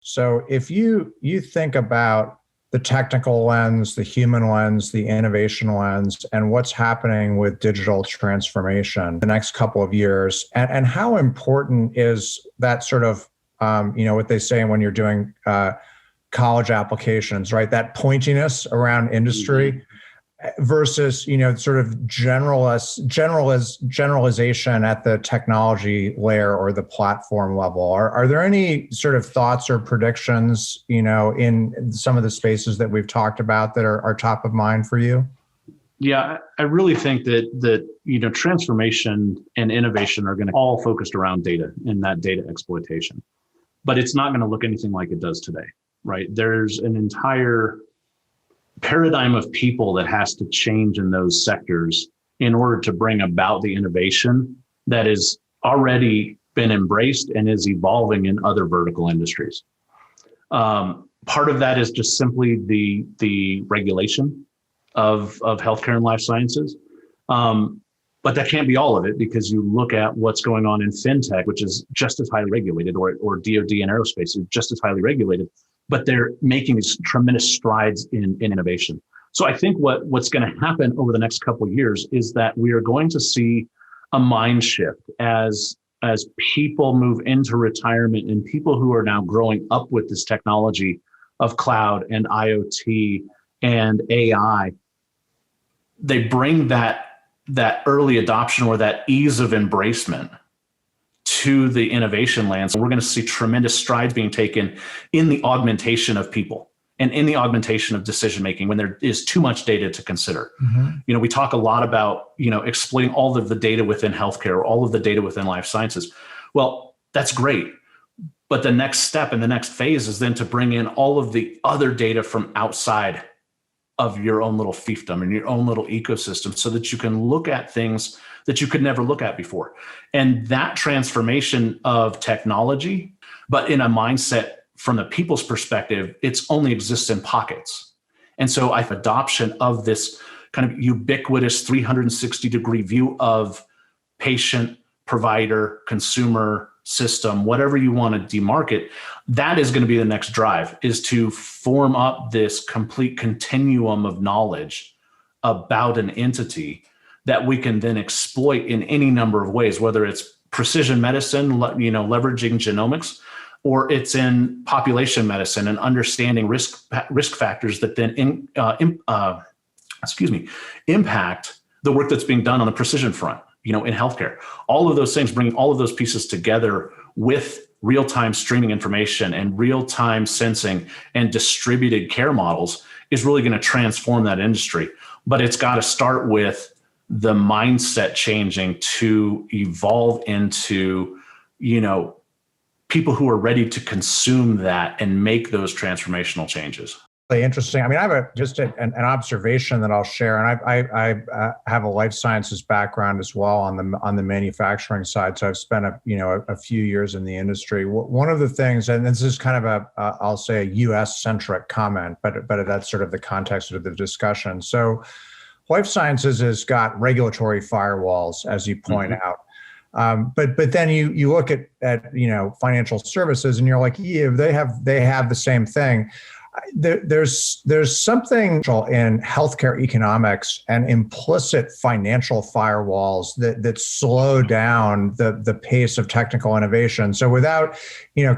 So if you think about the technical lens, the human lens, the innovation lens, and what's happening with digital transformation the next couple of years, and how important is that sort of, what they say when you're doing college applications, right? That pointiness around industry versus, sort of generalization at the technology layer or the platform level. Are there any sort of thoughts or predictions, in some of the spaces that we've talked about that are top of mind for you? Yeah, I really think that transformation and innovation are going to all focused around data and that data exploitation. But it's not going to look anything like it does today, right? There's an entire paradigm of people that has to change in those sectors in order to bring about the innovation that has already been embraced and is evolving in other vertical industries. Part of that is just simply the regulation of healthcare and life sciences. But that can't be all of it, because you look at what's going on in fintech, which is just as highly regulated, or DoD and aerospace is just as highly regulated, but they're making these tremendous strides in innovation. So I think what's going to happen over the next couple of years is that we are going to see a mind shift as people move into retirement, and people who are now growing up with this technology of cloud and IoT and AI, they bring that early adoption or that ease of embracement to the innovation lands. We're going to see tremendous strides being taken in the augmentation of people and in the augmentation of decision making when there is too much data to consider. Mm-hmm. We talk a lot about, exploiting all of the data within healthcare, or all of the data within life sciences. Well, that's great. But the next step and the next phase is then to bring in all of the other data from outside of your own little fiefdom and your own little ecosystem, so that you can look at things that you could never look at before. And that transformation of technology, but in a mindset from the people's perspective, it's only exists in pockets. And so adoption of this kind of ubiquitous 360-degree view of patient, provider, consumer, system, whatever you want to demarket, that is going to be the next drive, is to form up this complete continuum of knowledge about an entity that we can then exploit in any number of ways, whether it's precision medicine, leveraging genomics, or it's in population medicine and understanding risk factors that then impact the work that's being done on the precision front, in healthcare. All of those things, bringing all of those pieces together with real-time streaming information and real-time sensing and distributed care models is really going to transform that industry. But it's got to start with the mindset changing to evolve into, people who are ready to consume that and make those transformational changes. Interesting. I mean, I have just an observation that I'll share, and I have a life sciences background as well on the manufacturing side. So I've spent a few years in the industry. One of the things, and this is kind of I'll say a U.S. centric comment, but that's sort of the context of the discussion. So life sciences has got regulatory firewalls, as you point out. But then you look at financial services, and you're like, yeah, they have the same thing. There's something in healthcare economics and implicit financial firewalls that slow down the pace of technical innovation. So without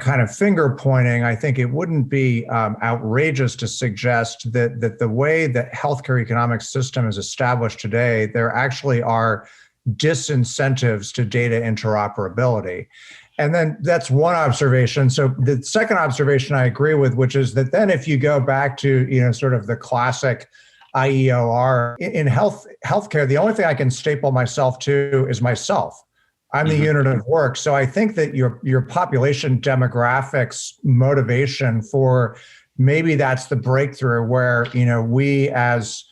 kind of finger pointing, I think it wouldn't be outrageous to suggest that the way that healthcare economic system is established today, there actually are disincentives to data interoperability. And then that's one observation. So the second observation I agree with, which is that then if you go back to, sort of the classic IEOR in healthcare, the only thing I can staple myself to is myself. I'm the unit of work. So I think that your population demographics motivation for maybe that's the breakthrough where, we as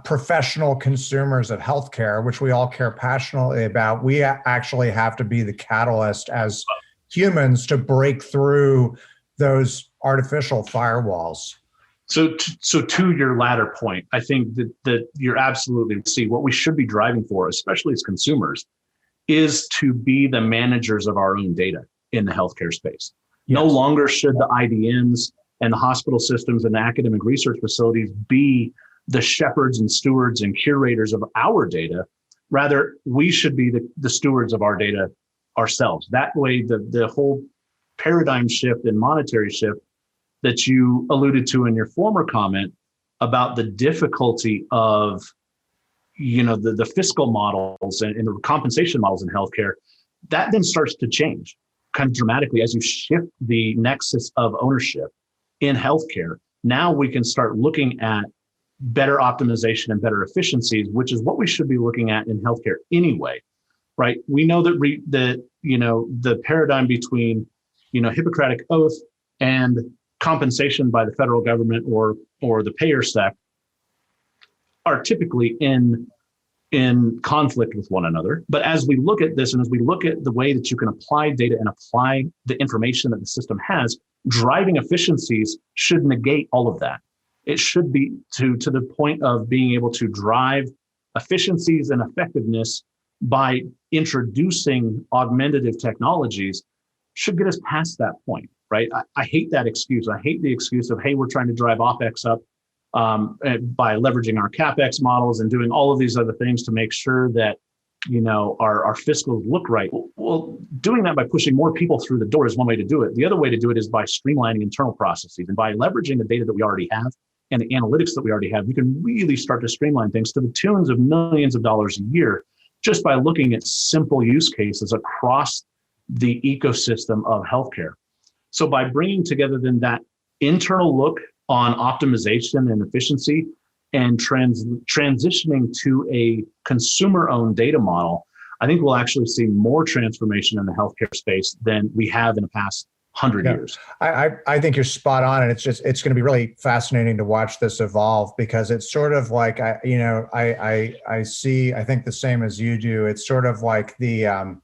professional consumers of healthcare, which we all care passionately about, we actually have to be the catalyst as humans to break through those artificial firewalls. So to your latter point, I think that you're absolutely see what we should be driving for, especially as consumers, is to be the managers of our own data in the healthcare space. No Yes. longer should the IDNs and the hospital systems and the academic research facilities be the shepherds and stewards and curators of our data. Rather, we should be the stewards of our data ourselves. That way, the whole paradigm shift and monetary shift that you alluded to in your former comment about the difficulty of, the fiscal models and the compensation models in healthcare, that then starts to change kind of dramatically as you shift the nexus of ownership in healthcare. Now we can start looking at better optimization and better efficiencies, which is what we should be looking at in healthcare anyway, right? We know that the paradigm between, Hippocratic oath and compensation by the federal government or the payer sect are typically in conflict with one another. But as we look at this and as we look at the way that you can apply data and apply the information that the system has, driving efficiencies should negate all of that. It should be to the point of being able to drive efficiencies and effectiveness by introducing augmentative technologies should get us past that point, right? I hate that excuse. I hate the excuse of, hey, we're trying to drive OpEx up by leveraging our CapEx models and doing all of these other things to make sure that, our fiscals look right. Well, doing that by pushing more people through the door is one way to do it. The other way to do it is by streamlining internal processes and by leveraging the data that we already have and the analytics that we already have. We can really start to streamline things to the tunes of millions of dollars a year just by looking at simple use cases across the ecosystem of healthcare. So by bringing together then that internal look on optimization and efficiency and transitioning to a consumer-owned data model, I think we'll actually see more transformation in the healthcare space than we have in the past 100 years. I think you're spot on, and it's going to be really fascinating to watch this evolve because it's sort of like I think the same as you do. It's sort of like the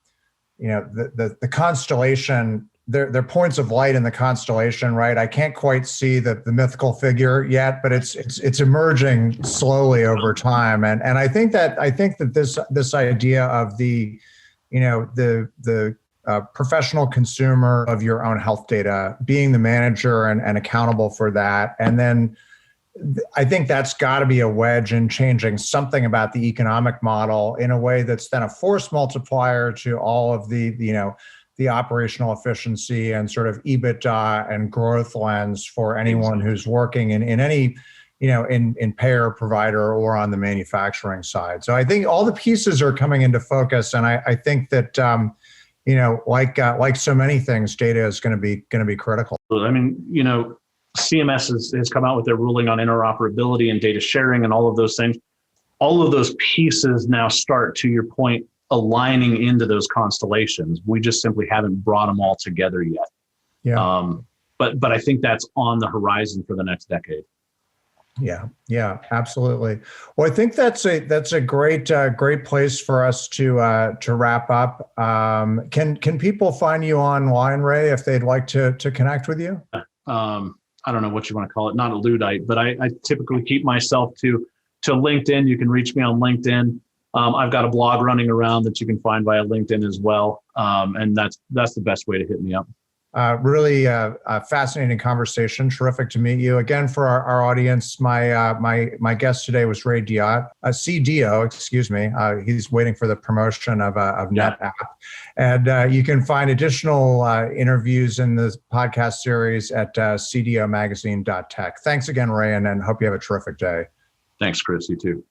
constellation. There are points of light in the constellation, right? I can't quite see the mythical figure yet, but it's emerging slowly over time. And I think that this idea of the professional consumer of your own health data, being the manager and accountable for that, and then I think that's got to be a wedge in changing something about the economic model in a way that's then a force multiplier to all of the operational efficiency and sort of EBITDA and growth lens for anyone who's working in any, in payer, provider, or on the manufacturing side. So I think all the pieces are coming into focus, and I think that like so many things, data is going to be critical. I mean, CMS has come out with their ruling on interoperability and data sharing and all of those things. All of those pieces now start, to your point, aligning into those constellations. We just simply haven't brought them all together yet. Yeah. But I think that's on the horizon for the next decade. Yeah, absolutely. Well, I think that's a great place for us to wrap up. Can people find you online, Ray, if they'd like to connect with you? I don't know what you want to call it, not a Luddite, but I typically keep myself to LinkedIn. You can reach me on LinkedIn. I've got a blog running around that you can find via LinkedIn as well. And that's the best way to hit me up. Really a fascinating conversation. Terrific to meet you. Again, for our audience, my guest today was Ray Deiotte, CDO, excuse me. He's waiting for the promotion of NetApp. And you can find additional interviews in the podcast series at cdomagazine.tech. Thanks again, Ray, and hope you have a terrific day. Thanks, Chris. You too.